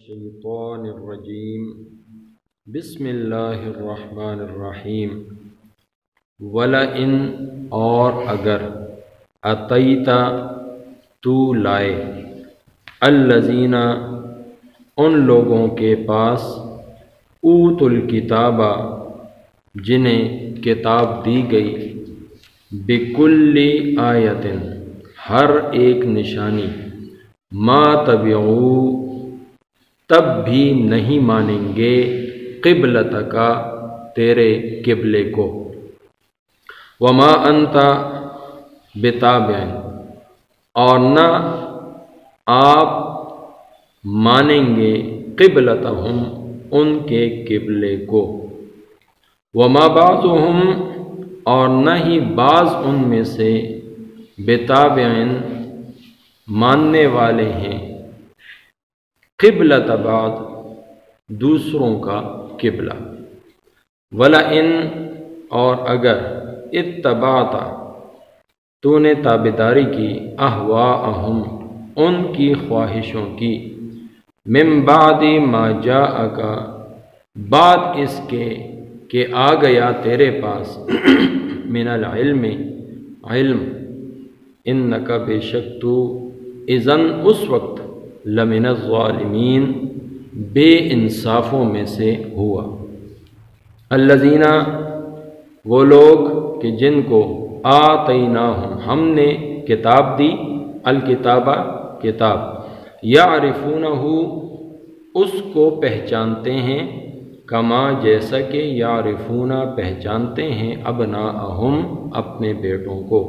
الشیطان الرجیم بسم اللہ الرحمن الرحیم وَلَئِنْ اور اگر اتیتا تو لائے الذین ان لوگوں کے پاس اوت الکتاب جنہیں کتاب دی گئی بکل آیت ہر ایک نشانی ما تبعوا تب بھی نہیں مانیں گے قبلتک تیرے قبلے کو وما انت بتابع اور نہ آپ مانیں گے قبلتہم ان کے قبلے کو وما بعضهم اور نہ ہی بعض ان میں سے بتابع ماننے والے ہیں قبلۃ بعض دوسروں کا قبلہ وَلَئِنْ اور اگر اتبعت تو نے تابعداری کی اہواءہم ان کی خواہشوں کی من بعد ما جاءک بعد اس کے کہ آ گیا تیرے پاس من العلم علم انک بے شک تو اذن اس وقت لمن الظالمین بے انصافوں میں سے ہوا الذین وہ لوگ کہ جن کو آتیناہم ہم نے کتاب دی الکتابہ کتاب یعرفونہ اس کو پہچانتے ہیں کما جیسا کہ یعرفونہ پہچانتے ہیں ابناءہم اپنے بیٹوں کو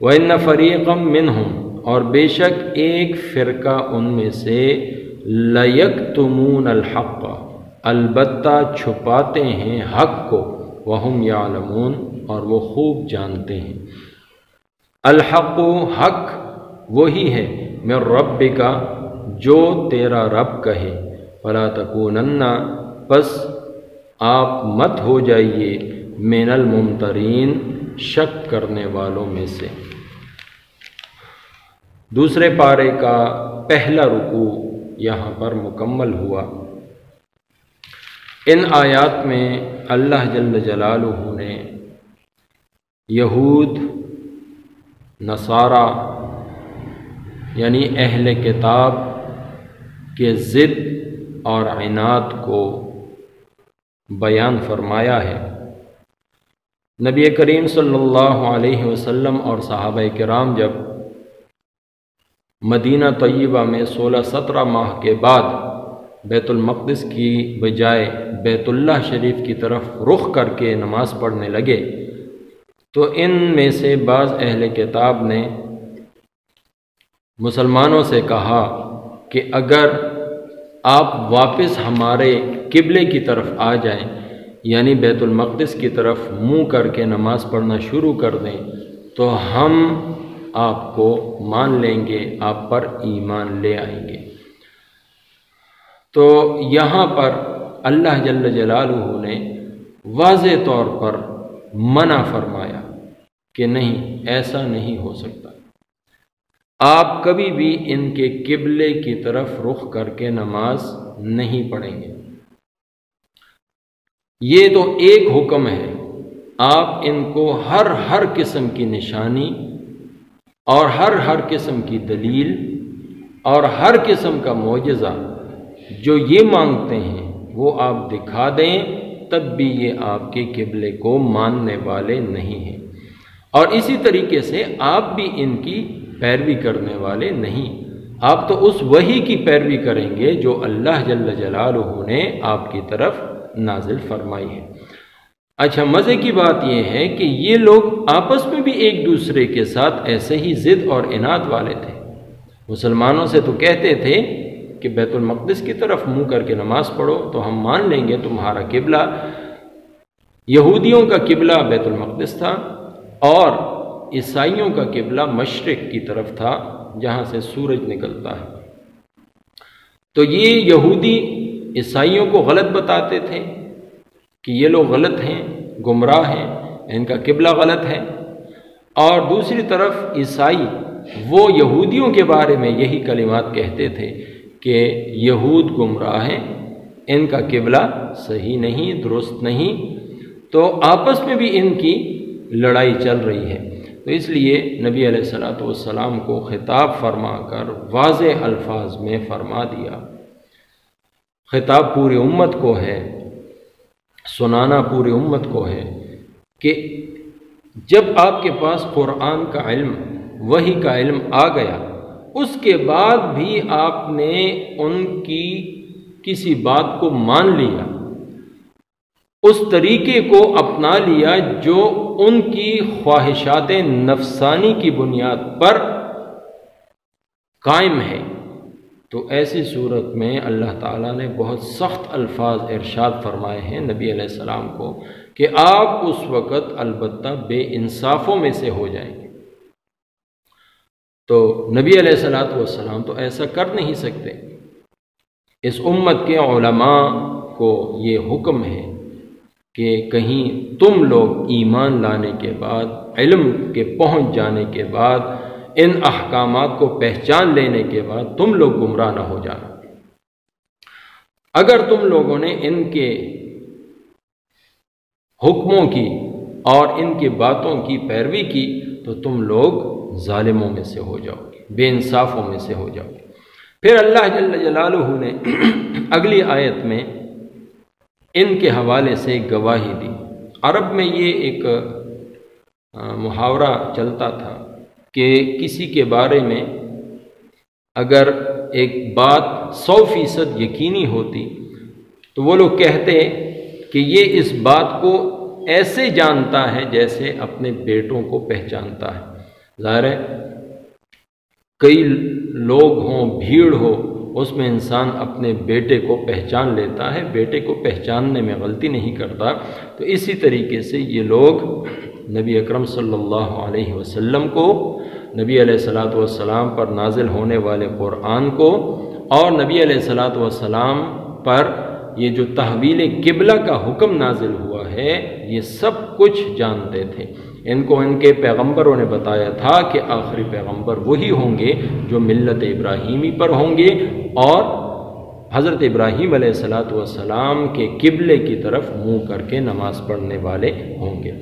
وَإِنَّ فَرِيقًا مِّنْهُمْ اور بے شک ایک فرقہ ان میں سے لَيَكْتُمُونَ الْحَقَّ البتہ چھپاتے ہیں حق کو وَهُمْ يَعْلَمُونَ اور وہ خوب جانتے ہیں الحق حق وہی ہے من ربک جو تیرا رب کہے فَلَا تَكُونَنَّ پس آپ مت ہو جائیے من الممترین شک کرنے والوں میں سے دوسرے پارے کا پہلا رکوع یہاں پر مکمل ہوا ان آیات میں اللہ جل جلالہ نے یہود نصارہ یعنی اہل کتاب کے ضد اور عناد کو بیان فرمایا ہے نبی کریم صلی اللہ علیہ وسلم اور صحابہ کرام جب مدینہ طیبہ میں 16-17 ماہ کے بعد بیت المقدس کی بجائے بیت اللہ شریف کی طرف رخ کر کے نماز پڑھنے لگے تو ان میں سے بعض اہل کتاب نے مسلمانوں سے کہا کہ اگر آپ واپس ہمارے قبلے کی طرف آ جائیں یعنی بیت المقدس کی طرف منہ کر کے نماز پڑھنا شروع کر دیں تو ہم آپ کو مان لیں گے آپ پر ایمان لے آئیں گے تو یہاں پر اللہ جل جلالہ نے واضح طور پر منع فرمایا کہ نہیں ایسا نہیں ہو سکتا آپ کبھی بھی ان کے قبلے کی طرف رخ کر کے نماز نہیں پڑھیں گے یہ تو ایک حکم ہے آپ ان کو ہر قسم کی نشانی اور ہر قسم کی دلیل اور ہر قسم کا معجزہ جو یہ مانگتے ہیں وہ آپ دکھا دیں تب بھی یہ آپ کے قبلے کو ماننے والے نہیں ہیں اور اسی طریقے سے آپ بھی ان کی پیروی کرنے والے نہیں آپ تو اس وحی کی پیروی کریں گے جو اللہ جل جلالہ نے آپ کی طرف نازل فرمائی ہے اچھا مزے کی بات یہ ہے کہ یہ لوگ آپس میں بھی ایک دوسرے کے ساتھ ایسے ہی ضد اور عناد والے تھے مسلمانوں سے تو کہتے تھے کہ بیت المقدس کی طرف منہ کر کے نماز پڑھو تو ہم مان لیں گے تمہارا قبلہ یہودیوں کا قبلہ بیت المقدس تھا اور عیسائیوں کا قبلہ مشرق کی طرف تھا جہاں سے سورج نکلتا ہے تو یہ یہودی عیسائیوں کو غلط بتاتے تھے کہ یہ لوگ غلط ہیں گمراہ ہیں ان کا قبلہ غلط ہے اور دوسری طرف عیسائی وہ یہودیوں کے بارے میں یہی کلمات کہتے تھے کہ یہود گمراہ ہیں، ان کا قبلہ صحیح نہیں، درست نہیں، تو آپس میں بھی ان کی لڑائی چل رہی ہے۔ تو اس لیے نبی علیہ الصلوۃ والسلام کو خطاب فرما کر واضح الفاظ میں فرما دیا، خطاب پوری امت کو ہے، سنانا پوری امت کو ہے کہ جب آپ کے پاس قرآن کا علم، وحی کا علم آ گیا، اس کے بعد بھی آپ نے ان کی کسی بات کو مان لیا، اس طریقے کو اپنا لیا جو ان کی خواہشات نفسانی کی بنیاد پر قائم ہے، تو ایسی صورت میں اللہ تعالیٰ نے بہت سخت الفاظ ارشاد فرمائے ہیں نبی علیہ السلام کو کہ آپ اس وقت البتہ بے انصافوں میں سے ہو جائیں گے۔ تو نبی علیہ السلام تو ایسا کر نہیں سکتے۔ اس امت کے علماء کو یہ حکم ہے کہ کہیں تم لوگ ایمان لانے کے بعد، علم کے پہنچ جانے کے بعد، ان احکامات کو پہچان لینے کے بعد تم لوگ گمراہ نہ ہو جانا۔ اگر تم لوگوں نے ان کے حکموں کی اور ان کی باتوں کی پیروی کی تو تم لوگ ظالموں میں سے ہو جاؤ گے، بے انصافوں میں سے ہو جاؤ گے۔ پھر اللہ جل جلالہ نے اگلی آیت میں ان کے حوالے سے گواہی دی۔ عرب میں یہ ایک محاورہ چلتا تھا کہ کسی کے بارے میں اگر ایک بات 100% یقینی ہوتی تو وہ لوگ کہتے کہ یہ اس بات کو ایسے جانتا ہے جیسے اپنے بیٹوں کو پہچانتا ہے۔ ظاہر ہے کئی لوگ ہوں، بھیڑ ہو، اس میں انسان اپنے بیٹے کو پہچان لیتا ہے، بیٹے کو پہچاننے میں غلطی نہیں کرتا۔ تو اسی طریقے سے یہ لوگ نبی اکرم صلی اللہ علیہ وسلم کو، نبی علیہ الصلوۃ والسلام پر نازل ہونے والے قرآن کو اور نبی علیہ الصلوۃ والسلام پر یہ جو تحویل قبلہ کا حکم نازل ہوا ہے، یہ سب کچھ جانتے تھے۔ ان کو ان کے پیغمبروں نے بتایا تھا کہ آخری پیغمبر وہی ہوں گے جو ملت ابراہیمی پر ہوں گے اور حضرت ابراہیم علیہ السلام کے قبلے کی طرف منہ کر کے نماز پڑھنے والے ہوں گے۔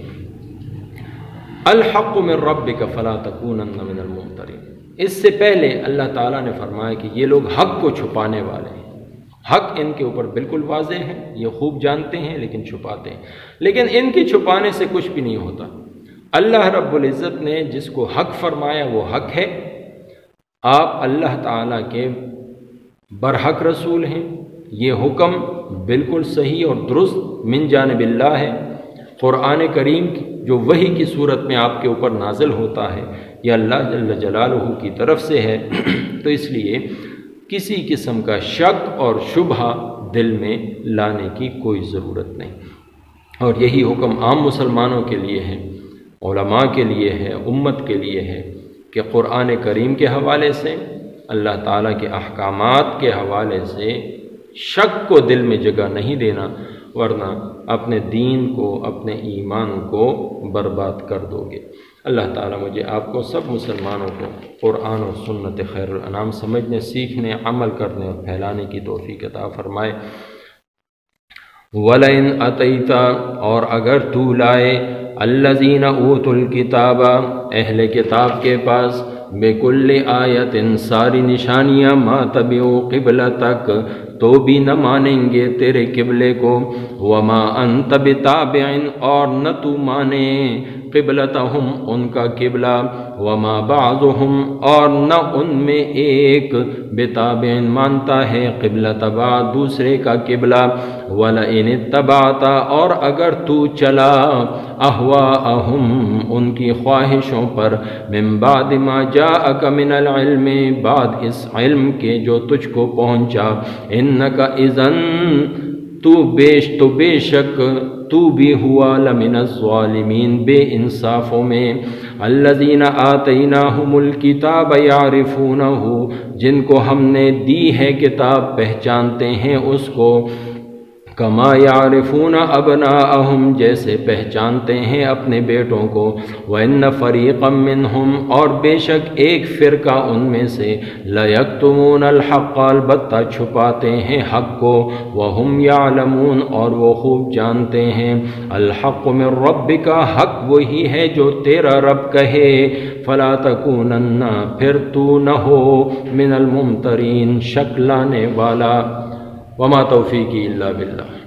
الحق من ربک فلا تکونن من الممترین۔ اس سے پہلے اللہ تعالیٰ نے فرمایا کہ یہ لوگ حق کو چھپانے والے ہیں۔ حق ان کے اوپر بالکل واضح ہے، یہ خوب جانتے ہیں لیکن چھپاتے ہیں، لیکن ان کے چھپانے سے کچھ بھی نہیں ہوتا۔ اللہ رب العزت نے جس کو حق فرمایا وہ حق ہے۔ آپ اللہ تعالیٰ کے برحق رسول ہیں، یہ حکم بالکل صحیح اور درست من جانب اللہ ہے۔ قرآن کریم جو وحی کی صورت میں آپ کے اوپر نازل ہوتا ہے یہ اللہ جل جلالہ کی طرف سے ہے، تو اس لیے کسی قسم کا شک اور شبہ دل میں لانے کی کوئی ضرورت نہیں۔ اور یہی حکم عام مسلمانوں کے لیے ہے، علماء کے لیے ہے، امت کے لیے ہے کہ قرآن کریم کے حوالے سے، اللہ تعالیٰ کے احکامات کے حوالے سے شک کو دل میں جگہ نہیں دینا، ورنہ اپنے دین کو، اپنے ایمان کو برباد کر دو گے۔ اللہ تعالیٰ مجھے آپ کو سب مسلمانوں کو قرآن و سنت خیر الانام سمجھنے، سیکھنے، عمل کرنے اور پھیلانے کی توفیق عطا فرمائے۔ وَلَئِنْ أَتَيْتَ، اور اگر تو لائے الَّذِينَ أُوتُوا الْكِتَابَ، اہل کتاب کے پاس، بِكُلِّ آیَةٍ، ساری نشانیاں، مَا تَبِعُوا قِبْلَتَكَ، تو بھی نہ مانیں گے تیرے قبلے کو، وَمَا أَنْتَ بِتَابِعٍ، اور نہ تو مانے قبلتہم، ان کا قبلہ، وَمَا بَعْضُهُمْ، اور نہ ان میں ایک بتابع مانتا ہے قبلۃ بعض، دوسرے کا قبلہ، وَلَئِنِ اتَّبَعْتَ، اور اگر تو چلا اہواءہم، ان کی خواہشوں پر، من بعد ما جاءک من العلم، بعد اس علم کے جو تجھ کو پہنچا، انک اذن، تو بے شک تو بھی ہوا لمن الظالمین، بے انصافوں میں۔ الذین آتیناہم الکتاب یعرفونہ، جن کو ہم نے دی ہے کتاب پہچانتے ہیں اس کو، کما یعرفون ابناءہم جیسے پہچانتے ہیں اپنے بیٹوں کو، وَإِنَّ فَرِيقًا مِّنْهُمْ اور بے شک ایک فرقہ ان میں سے، لَيَكْتُمُونَ الْحَقَّ البتہ چھپاتے ہیں حق کو، وَهُمْ يَعْلَمُونَ اور وہ خوب جانتے ہیں، الحق من ربک حق وہی ہے جو تیرا رب کہے، فَلَا تَكُونَنَّ پھر تو نہ ہو من الممترین شک لانے والا، وما توفیقی الا باللہ۔